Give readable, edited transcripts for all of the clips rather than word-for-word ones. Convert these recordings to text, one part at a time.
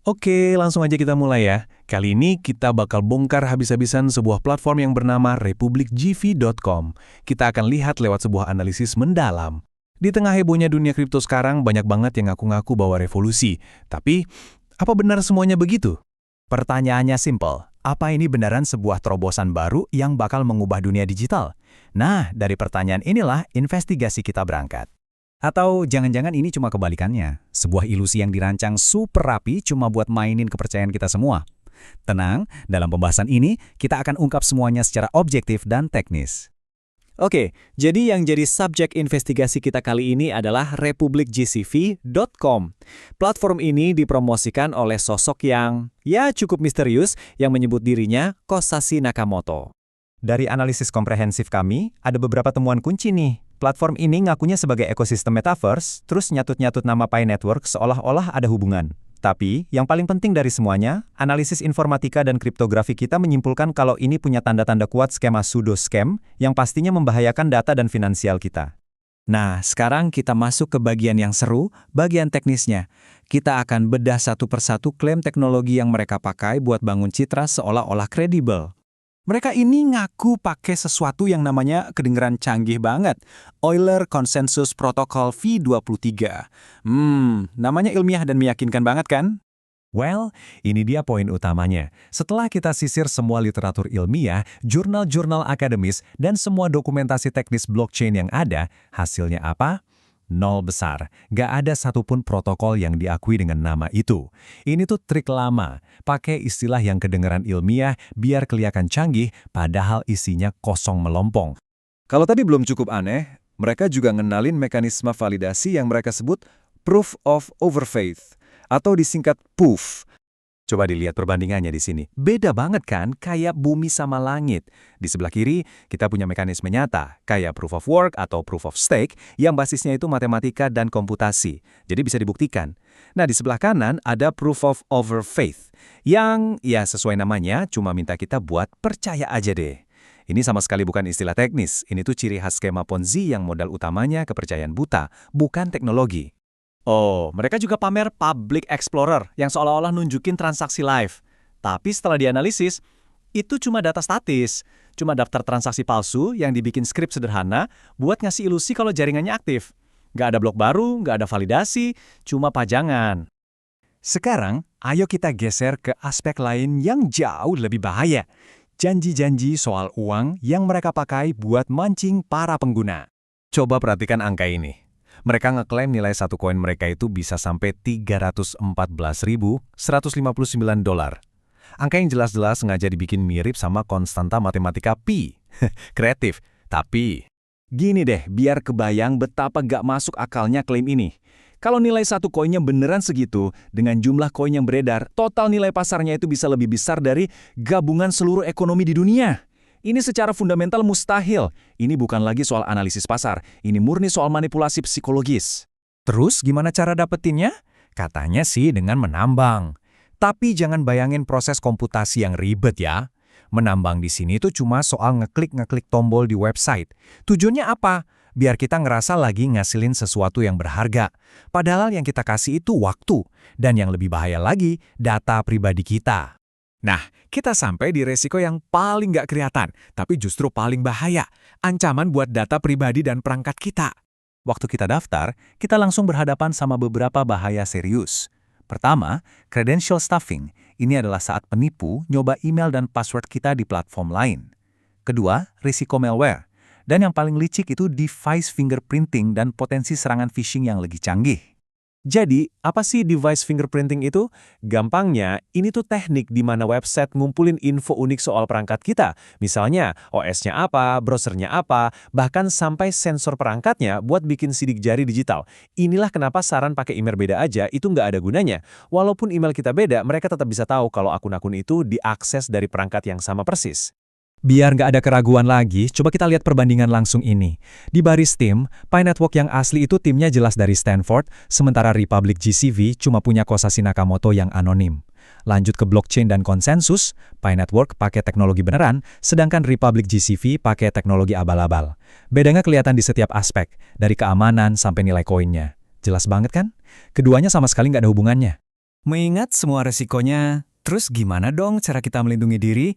Oke, langsung aja kita mulai ya. Kali ini kita bakal bongkar habis-habisan sebuah platform yang bernama republikgv.com. Kita akan lihat lewat sebuah analisis mendalam. Di tengah hebohnya dunia kripto sekarang, banyak banget yang ngaku-ngaku bawa revolusi. Tapi, apa benar semuanya begitu? Pertanyaannya simpel, apa ini beneran sebuah terobosan baru yang bakal mengubah dunia digital? Nah, dari pertanyaan inilah investigasi kita berangkat. Atau jangan-jangan ini cuma kebalikannya, sebuah ilusi yang dirancang super rapi cuma buat mainin kepercayaan kita semua. Tenang, dalam pembahasan ini kita akan ungkap semuanya secara objektif dan teknis. Oke, jadi yang jadi subjek investigasi kita kali ini adalah republikgcv.com. Platform ini dipromosikan oleh sosok yang, cukup misterius, yang menyebut dirinya Kosasi Nakamoto. Dari analisis komprehensif kami, ada beberapa temuan kunci nih. Platform ini ngakunya sebagai ekosistem metaverse, terus nyatut-nyatut nama Pi Network seolah-olah ada hubungan. Tapi, yang paling penting dari semuanya, analisis informatika dan kriptografi kita menyimpulkan kalau ini punya tanda-tanda kuat skema pseudo-scam yang pastinya membahayakan data dan finansial kita. Nah, sekarang kita masuk ke bagian yang seru, bagian teknisnya. Kita akan bedah satu persatu klaim teknologi yang mereka pakai buat bangun citra seolah-olah kredibel. Mereka ini ngaku pakai sesuatu yang namanya kedengeran canggih banget. Euler Consensus Protocol V23. Namanya ilmiah dan meyakinkan banget kan? Well, ini dia poin utamanya. Setelah kita sisir semua literatur ilmiah, jurnal-jurnal akademis, dan semua dokumentasi teknis blockchain yang ada, hasilnya apa? Nol besar. Gak ada satupun protokol yang diakui dengan nama itu. Ini tuh trik lama. Pakai istilah yang kedengeran ilmiah biar kelihatan canggih, padahal isinya kosong melompong. Kalau tadi belum cukup aneh, mereka juga ngenalin mekanisme validasi yang mereka sebut Proof of Overfaith, atau disingkat POOF. Coba dilihat perbandingannya di sini. Beda banget kan, kayak bumi sama langit. Di sebelah kiri, kita punya mekanisme nyata, kayak proof of work atau proof of stake, yang basisnya itu matematika dan komputasi. Jadi bisa dibuktikan. Nah, di sebelah kanan ada proof of overfaith, yang, sesuai namanya, cuma minta kita buat percaya aja deh. Ini sama sekali bukan istilah teknis. Ini tuh ciri khas skema Ponzi yang modal utamanya kepercayaan buta, bukan teknologi. Oh, mereka juga pamer Public Explorer yang seolah-olah nunjukin transaksi live. Tapi setelah dianalisis, itu cuma data statis. Cuma daftar transaksi palsu yang dibikin skrip sederhana buat ngasih ilusi kalau jaringannya aktif. Nggak ada blok baru, nggak ada validasi, cuma pajangan. Sekarang, ayo kita geser ke aspek lain yang jauh lebih bahaya. Janji-janji soal uang yang mereka pakai buat mancing para pengguna. Coba perhatikan angka ini. Mereka ngeklaim nilai satu koin mereka itu bisa sampai $314.159. Angka yang jelas-jelas sengaja dibikin mirip sama konstanta matematika pi. Kreatif, tapi... Gini deh, biar kebayang betapa gak masuk akalnya klaim ini. Kalau nilai satu koinnya beneran segitu, dengan jumlah koin yang beredar, total nilai pasarnya itu bisa lebih besar dari gabungan seluruh ekonomi di dunia. Ini secara fundamental mustahil. Ini bukan lagi soal analisis pasar. Ini murni soal manipulasi psikologis. Terus gimana cara dapetinnya? Katanya sih dengan menambang. Tapi jangan bayangin proses komputasi yang ribet ya. Menambang di sini tuh cuma soal ngeklik tombol di website. Tujuannya apa? Biar kita ngerasa lagi ngasilin sesuatu yang berharga. Padahal yang kita kasih itu waktu. Dan yang lebih bahaya lagi, data pribadi kita. Nah, kita sampai di resiko yang paling nggak kelihatan, tapi justru paling bahaya. Ancaman buat data pribadi dan perangkat kita. Waktu kita daftar, kita langsung berhadapan sama beberapa bahaya serius. Pertama, credential stuffing. Ini adalah saat penipu nyoba email dan password kita di platform lain. Kedua, risiko malware. Dan yang paling licik itu device fingerprinting dan potensi serangan phishing yang lebih canggih. Jadi, apa sih device fingerprinting itu? Gampangnya, ini tuh teknik di mana website ngumpulin info unik soal perangkat kita. Misalnya, OS-nya apa, browsernya apa, bahkan sampai sensor perangkatnya buat bikin sidik jari digital. Inilah kenapa saran pakai email beda aja itu nggak ada gunanya. Walaupun email kita beda, mereka tetap bisa tahu kalau akun-akun itu diakses dari perangkat yang sama persis. Biar nggak ada keraguan lagi, coba kita lihat perbandingan langsung ini. Di baris tim, Pi Network yang asli itu timnya jelas dari Stanford, sementara republikGCV cuma punya Kosasi Nakamoto yang anonim. Lanjut ke blockchain dan konsensus, Pi Network pakai teknologi beneran, sedangkan republikGCV pakai teknologi abal-abal. Bedanya kelihatan di setiap aspek, dari keamanan sampai nilai koinnya. Jelas banget kan? Keduanya sama sekali nggak ada hubungannya. Mengingat semua resikonya, terus gimana dong cara kita melindungi diri?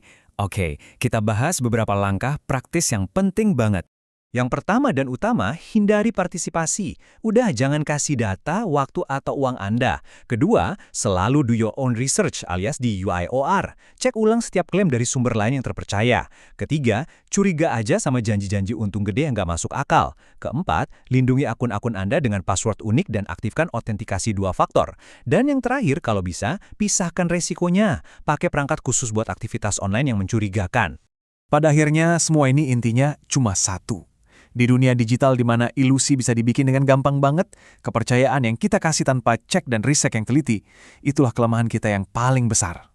Oke, kita bahas beberapa langkah praktis yang penting banget. Yang pertama dan utama, hindari partisipasi. Udah jangan kasih data, waktu, atau uang Anda. Kedua, selalu do your own research alias di UIOR. Cek ulang setiap klaim dari sumber lain yang terpercaya. Ketiga, curiga aja sama janji-janji untung gede yang nggak masuk akal. Keempat, lindungi akun-akun Anda dengan password unik dan aktifkan autentikasi 2 faktor. Dan yang terakhir, kalau bisa, pisahkan resikonya. Pakai perangkat khusus buat aktivitas online yang mencurigakan. Pada akhirnya, semua ini intinya cuma satu. Di dunia digital di mana ilusi bisa dibikin dengan gampang banget, kepercayaan yang kita kasih tanpa cek dan riset yang teliti, itulah kelemahan kita yang paling besar.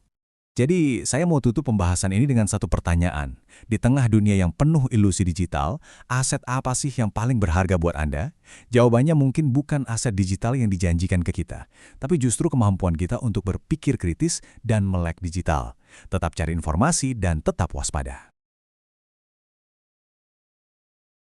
Jadi, saya mau tutup pembahasan ini dengan satu pertanyaan. Di tengah dunia yang penuh ilusi digital, aset apa sih yang paling berharga buat Anda? Jawabannya mungkin bukan aset digital yang dijanjikan ke kita, tapi justru kemampuan kita untuk berpikir kritis dan melek digital. Tetap cari informasi dan tetap waspada.